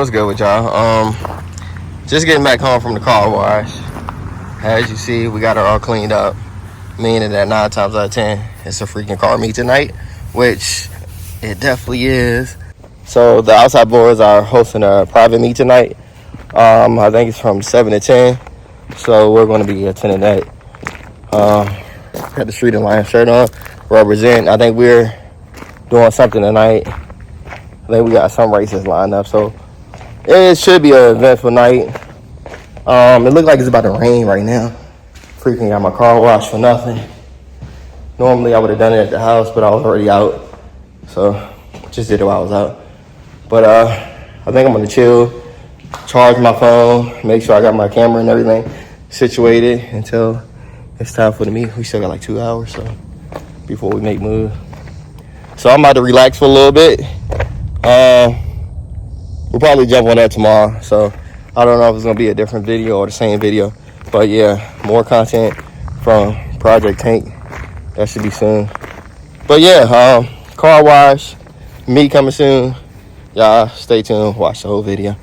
What's good with y'all? Just getting back home from the car wash. As you see, we got it all cleaned up, meaning that 9 times out of 10 it's a freaking car meet tonight, which it definitely is. So the outside boys are hosting a private meet tonight. I think it's from 7 to 10, so we're going to be attending that. Got the Street and Lion shirt on, represent. I think we're doing something tonight. I think we got some races lined up, so it should be an eventful night. It looks like it's about to rain right now. Freaking got my car washed for nothing. Normally I would have done it at the house, but I was already out, so just did it while I was out. But I think I'm gonna chill, charge my phone, make sure I got my camera and everything situated until it's time for the meet. We still got like 2 hours, so before we make move. So I'm about to relax for a little bit. We'll probably jump on that tomorrow, so I don't know if it's gonna be a different video or the same video, but yeah, more content from Project Tank. That should be soon. But yeah, car wash, me coming soon. Y'all stay tuned, watch the whole video.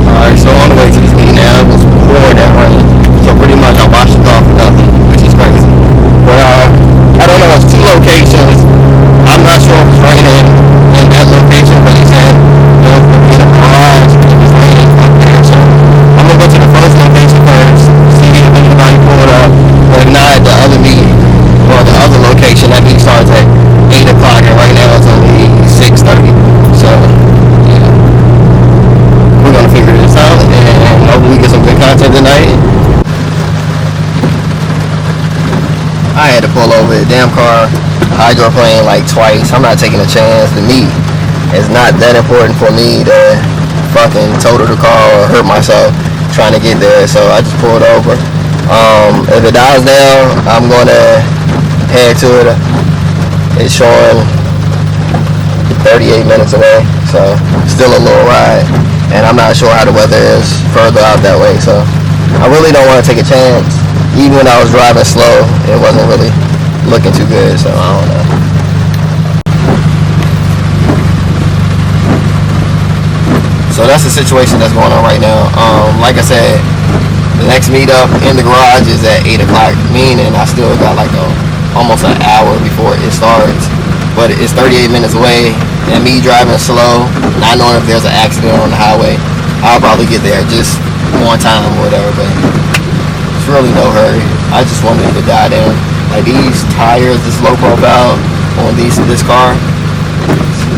Alright, so on the way to this meeting now, it was pouring that rain, so pretty much I washed it off for nothing, which is crazy. But I don't know, it's 2 locations. I'm not sure if it's raining in that location, but he said there's going to be in a garage and it's raining up there. So I'm going to go to the first location first, see if anybody pulled up. But if not, the other meeting, or the other location, that meeting starts at 8 o'clock, and right now it's only 6:30. So, yeah. We're going to figure this out, and hopefully we get some good content tonight. I had to pull over the damn car, hydroplane like twice. I'm not taking a chance. The meet is not that important for me to fucking total the car or hurt myself trying to get there, so I just pulled over. If it dies down, I'm gonna head to it. It's showing 38 minutes away, so still a little ride, and I'm not sure how the weather is further out that way, so I really don't want to take a chance. Even when I was driving slow, it wasn't really looking too good, so I don't know. So that's the situation that's going on right now. Like I said, the next meetup in the garage is at 8 o'clock, meaning I still got like almost an hour before it starts. But it's 38 minutes away, and me driving slow, not knowing if there's an accident on the highway, I'll probably get there just on time or whatever, but it's really no hurry. I just wanted it to die down. Like these tires, this low profile on this car,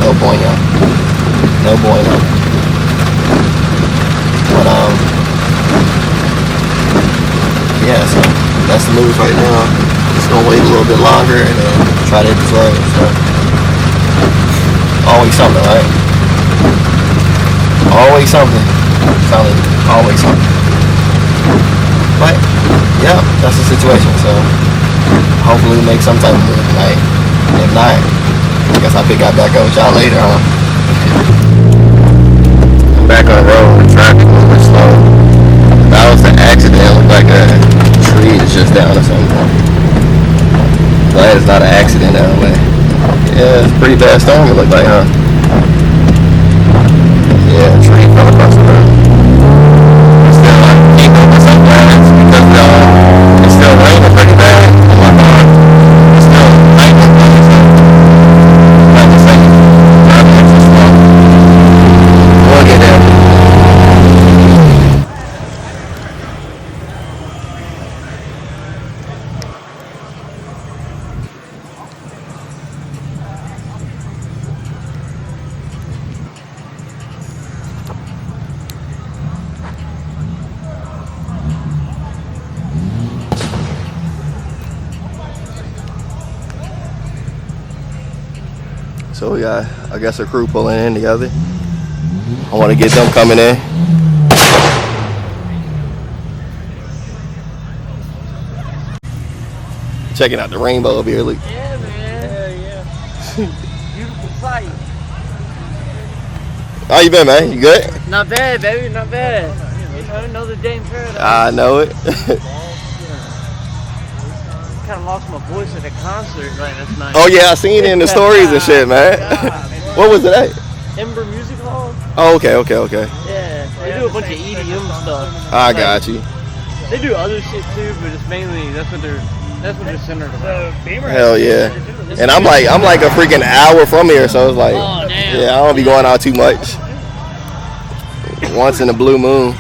no bueno. No bueno. But yeah, so that's the news right now. Just gonna wait a little bit longer and then try to hit this road. So always something, right? Always something. Always something. But yeah, that's the situation. So hopefully we make some type of move tonight. If not, I guess I'll pick up back up with y'all later, huh? I'm back on the road. Traffic moving slow. That was the accident. It looked like a tree is just down or something. Glad it's not an accident that way. Yeah, it's a pretty bad storm it looked like, huh? Yeah, a tree fell across the road. Still, I can't go with some plans because it's still raining pretty bad on my car. It's still raining, so not the same. Driving extra slow. We'll get there. So we got, I guess, a crew pulling in together. I want to get them coming in. Checking out the rainbow up here. Look. Yeah, man. Yeah. Beautiful sight. How you been, man? You good? Not bad, baby. Not bad. Another day in paradise. I know it. Kind of lost my voice at a concert last night. Oh yeah, I seen it in the stories and shit, man. God, What was it at? Ember Music Oh, okay. Yeah, they do a bunch of EDM stuff. I got you. They do other shit too, but it's mainly that's what they're centered around. Hell yeah. And I'm like a freaking hour from here, so it's like, Oh damn. yeah, I don't be going out too much. Once in a blue moon.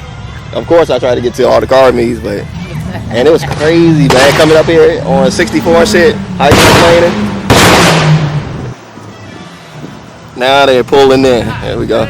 Of course, I try to get to all the car meets, but and it was crazy, man, coming up here on 64 and shit, high complaining. Now they're pulling in. There we go.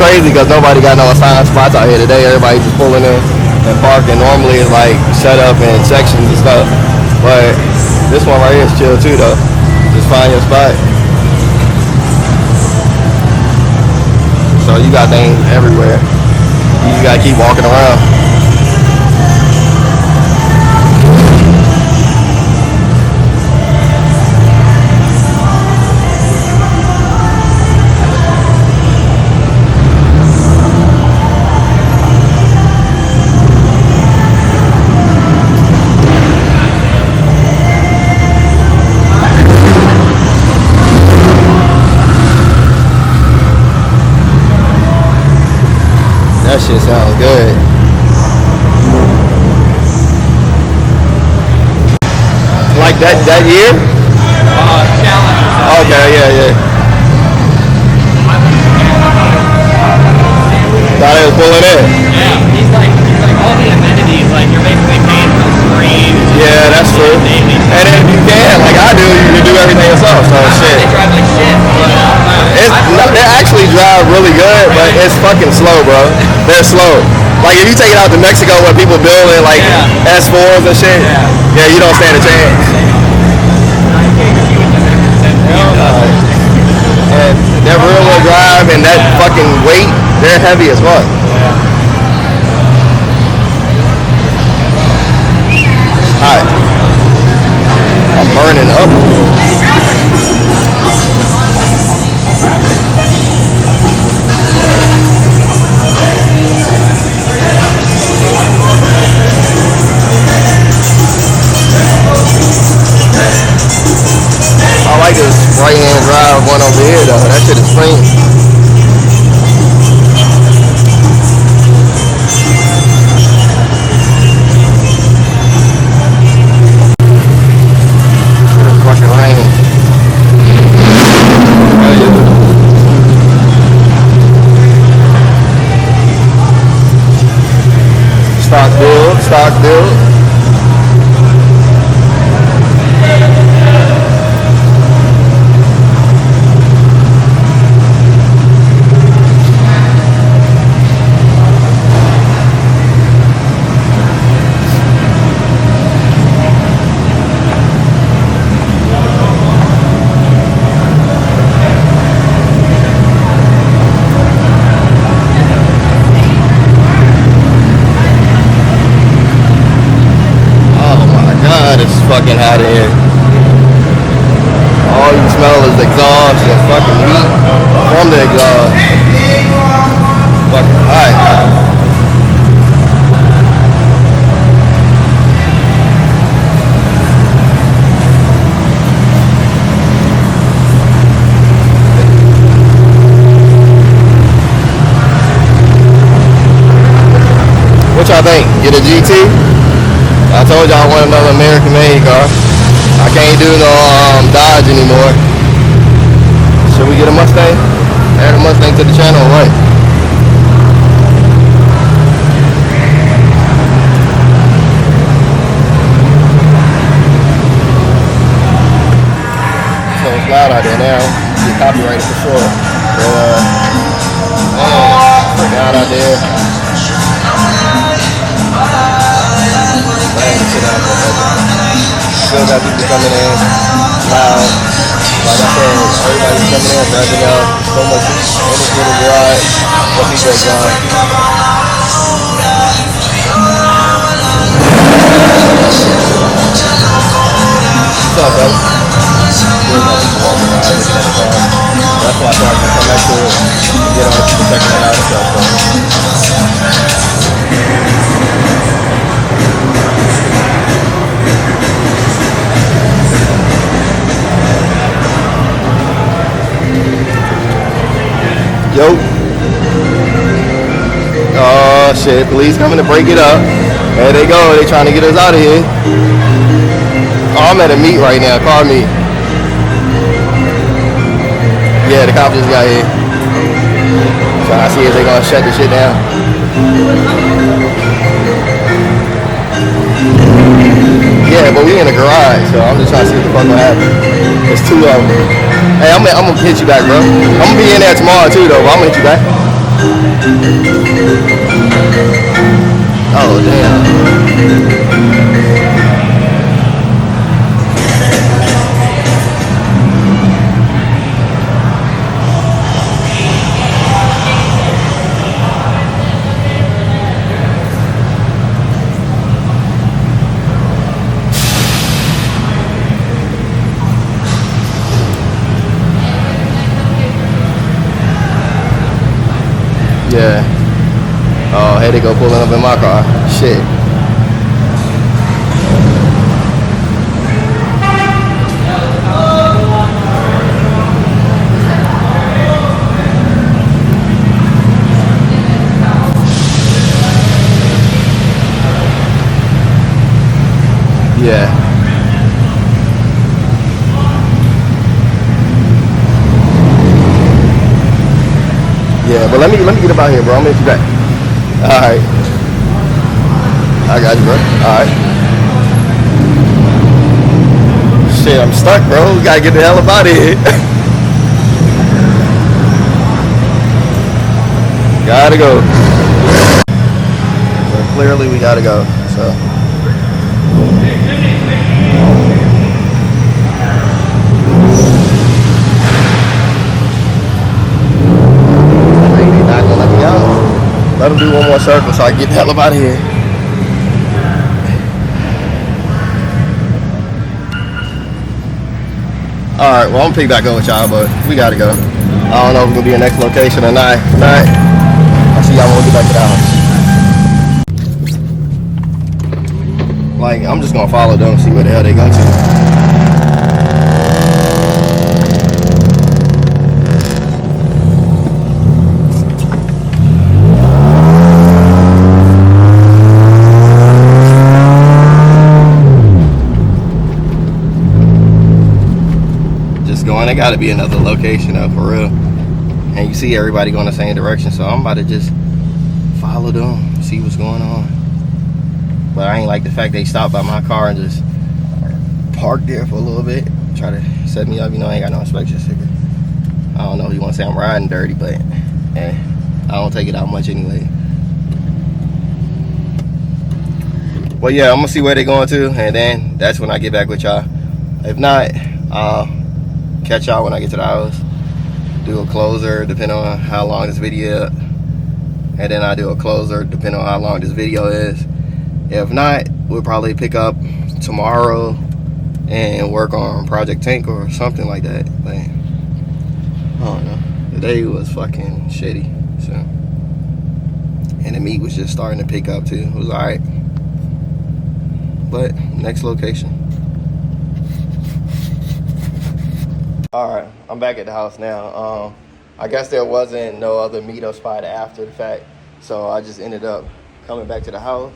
Crazy because nobody got no assigned spots out here today. Everybody just pulling in and parking. Normally it's like set up in sections and stuff, but this one right here is chill too though. Just find your spot. So you got things everywhere. You just gotta keep walking around. That shit sounds good. Like that year? Challenge. Okay, yeah. Thought he was pulling in. Yeah, he's like all the amenities, like you're basically paying for the screen. Yeah, that's true. And if you can, like I do, you can do everything yourself. So shit. They drive like shit, but They actually drive really good, but it's fucking slow, bro. They're slow. Like if you take it out to Mexico where people building like S4s and shit, yeah, you don't stand a chance. And that rear wheel drive and that fucking weight, they're heavy as fuck. Alright. I'm burning up. I like this right-hand drive one over here though. That shit is clean. It's fucking raining. Oh yeah. Stock build. y'all think? Get a GT? I told y'all I want another American made car. I can't do no Dodge anymore. Should we get a Mustang? Add a Mustang to the channel or what? So it's loud out there now. Get copyrighted for sure. But man, freaking out out there. Man, shit out there. Still got people coming in loud. Like I said, everybody's coming in, revving up. So much in this little garage. What people are gone. What's up, buddy? That's why I thought I was gonna come back to it and get on people checking it out and stuff. Yo. Oh shit, police coming to break it up. There they go, they trying to get us out of here. Oh, I'm at a meet right now, car meet. Yeah, the cops just got here. Trying to see if they gonna shut the shit down. Yeah, but we in the garage, so I'm just trying to see what the fuck gonna happen. There's two of them. Hey, I'm gonna hit you back, bro. I'm gonna be in there tomorrow too, though, but I'm gonna hit you back. Oh, damn. Yeah. Oh, here they go pulling up in my car. Shit. Yeah. Yeah, but let me get up out here, bro. I'm gonna hit you back. All right. I got you, bro. All right. Shit, I'm stuck, bro. We gotta get the hell up out of here. Gotta go. Well, clearly, we gotta go. So. Let him do one more circle so I can get the hell up out of here. Alright, well I'm gonna pick back up with y'all, but we gotta go. I don't know if we're gonna be in the next location or not. I'll see y'all when we get back to the house. Like, I'm just gonna follow them and see where the hell they go to. There gotta be another location up for real. And you see everybody going the same direction, so I'm about to just follow them, see what's going on. But I ain't like the fact they stopped by my car and just parked there for a little bit, try to set me up. You know, I ain't got no inspection sticker. I don't know if you want to say I'm riding dirty, but I don't take it out much anyway. Well, yeah, I'm gonna see where they're going to, and then that's when I get back with y'all. If not, catch y'all when I get to the house. Do a closer depending on how long this video, and then I do a closer depending on how long this video is. If not, we'll probably pick up tomorrow and work on Project Tank or something like that. But I don't know. Today was fucking shitty. So, and the meat was just starting to pick up too. It was alright. But next location. Alright, I'm back at the house now. I guess there wasn't no other meetup spot after the fact, so I just ended up coming back to the house.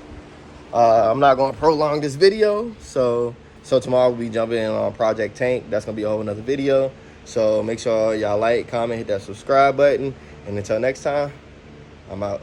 I'm not going to prolong this video, so tomorrow we'll be jumping in on Project Tank. That's going to be a whole nother video. So make sure y'all like, comment, hit that subscribe button, and until next time, I'm out.